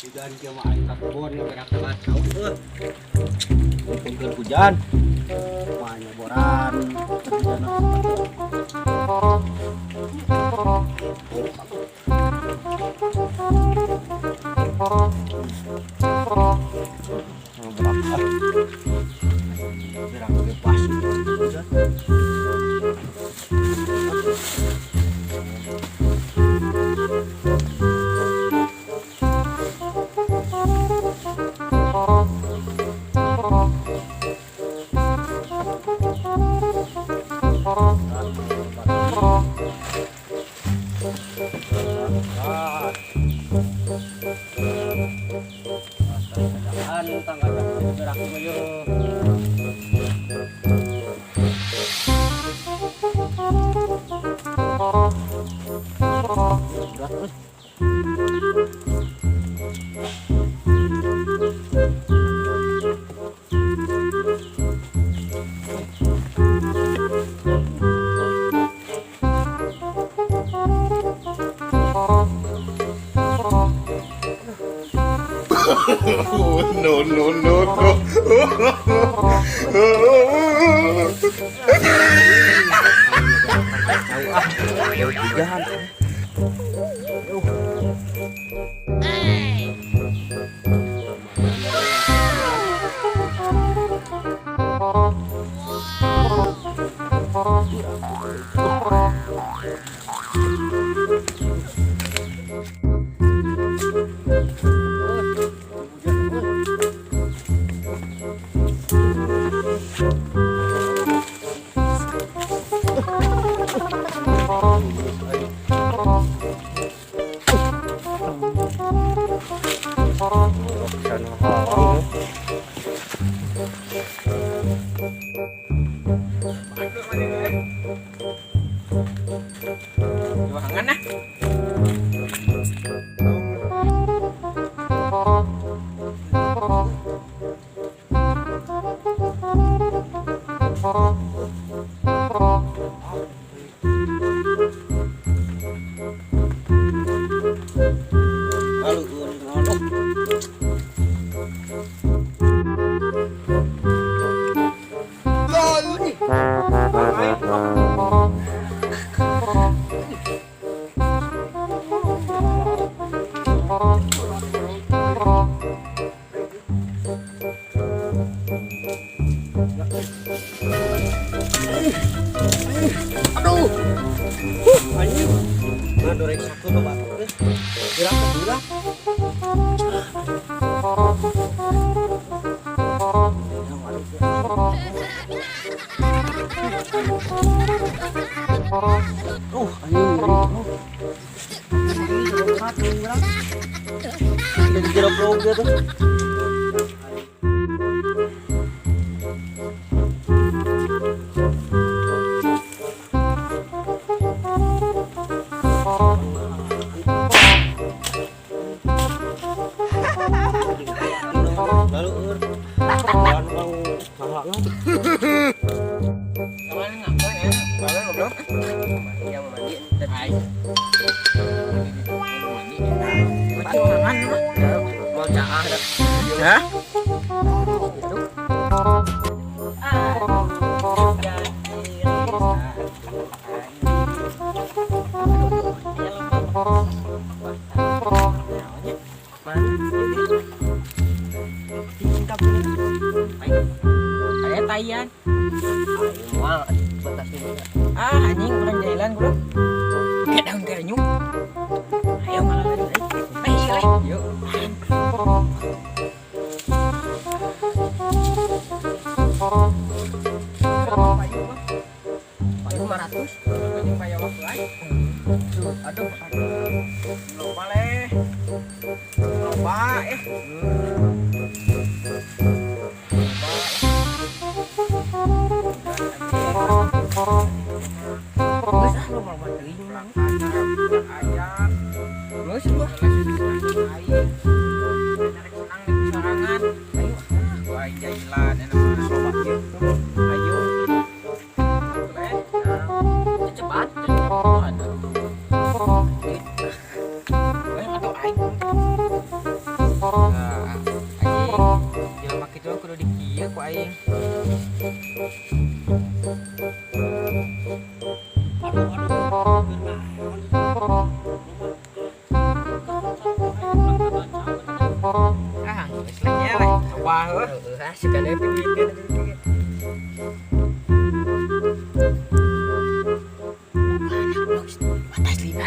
Hujan kia mah aing ka kebon berak tebat kau pungkeun hujan. Manya boran hujan. Berak lepas hujan. No, no, no, Tayan. Anjing kurang jalan bro. Pakai daun ternyum. Ayo malah lagi. Yuk. Payu 500. Anjing payu waktu aja. Aduh. Lupa leh. Lupa cepat. aing. Ah, wis lagi ya, wah, suka ada duit kan. Batas lima.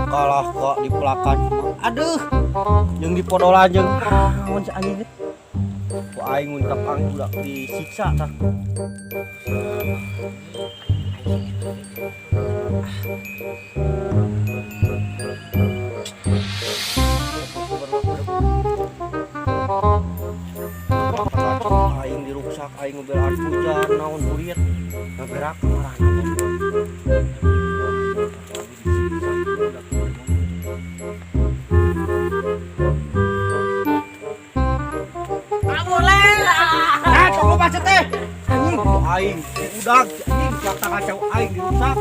Kalah kok di pelakan. Aduh, yang di podolan jeung naon si anjing teh. Ku aing mun kapang udah disiksa tah. Aing diruksak, aing ngebelaan hujan, naon buriet, ngaberak marahna. Aing diudag, anjing kata kacau aing dirusak.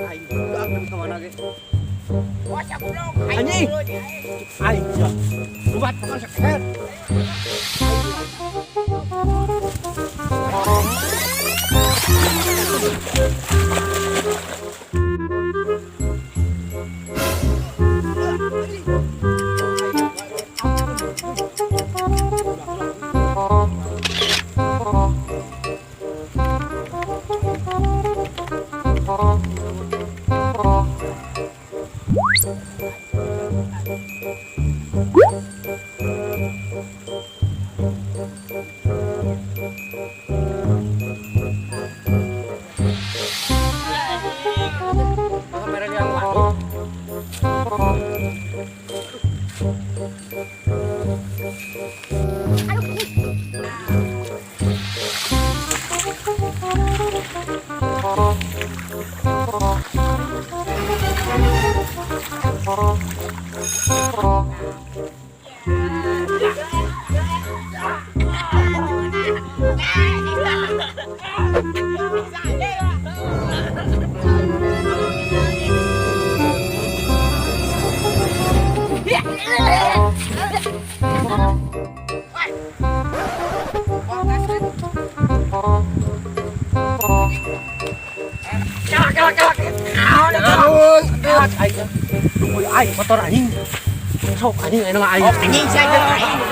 Aing diudag dari kemana ge? Anjing, aing ya, buat masuk head. Aing motor anjing. Sok anjing anu mah aing. Anjing saya aing.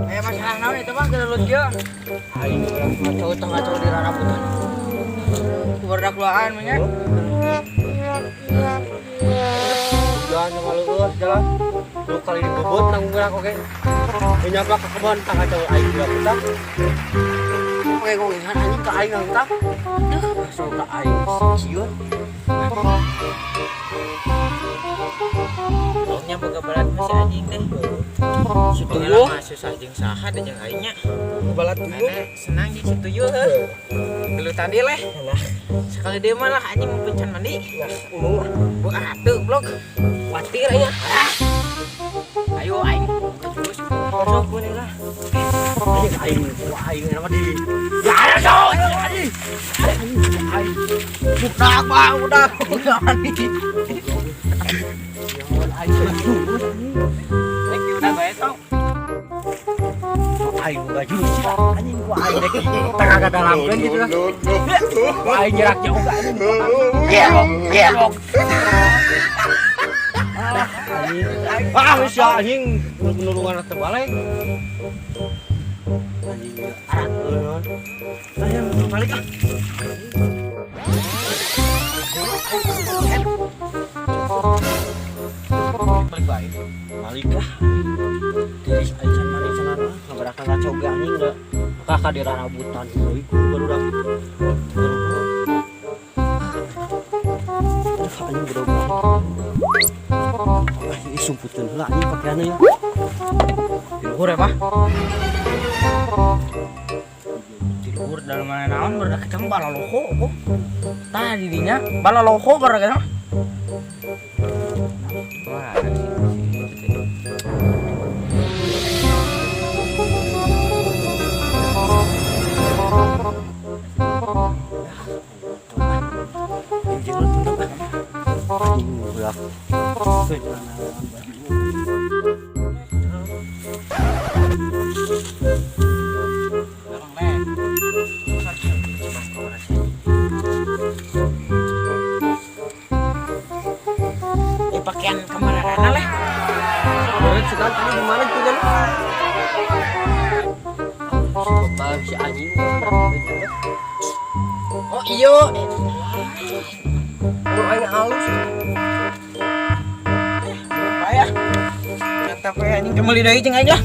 Aya masalah naon eta mah geuleuh kieu. Aing ngacau di rarabutan. Barudak luaan mah nya. Jangan jalan. Lu kali dibobot nanggung gerak oke. Nyampak ke kebon tangga cowok aing juga kita. Oke kok ingat anjing ke aing nang tak. Langsung ke aing ciut. Pokoknya boga balat masih anjing deh. Situ Pokoknya mah susah jeung saha da jeung aingnya. balat dulu. Mana senang di situ yeuh. Dulu tadi leh. Sekali dia malah anjing mau pencan mandi. Umum Buka atuh blok. Watir aya. Ayo aing jurus. sok boleh lah. Aing nama di. Ya ada sok. Aing. Budak bang, budak. Nek udah bae sok. Aing buka jurus anjing gua aing dek tengah ke dalam kan gitu lah. Gua aing nyerak jauh gak anjing. Gerok. Bisa anjing nulungan terbalik. Anjing arat euy. Saya balik ah. Balik baik. Balik lah. Tiris aing mani cenah ngabarakna ngacoga anjing da. Kakak di rarabutan euy ku barudak. Anjing berubah. Ini sumputkan lah ini pakaiannya ya. Di luhur ya pak. Di luhur dalam mana naon baru ketemu balaloho kok. Tadi dinya balaloho baru ketemu. Wah, pakaian kamarana leh. Sekarang tadi di mana juga lu? Bapak si anjing. Oh iyo. Orang halus. Payah. Nyata anjing kembali deui jeung aing lah.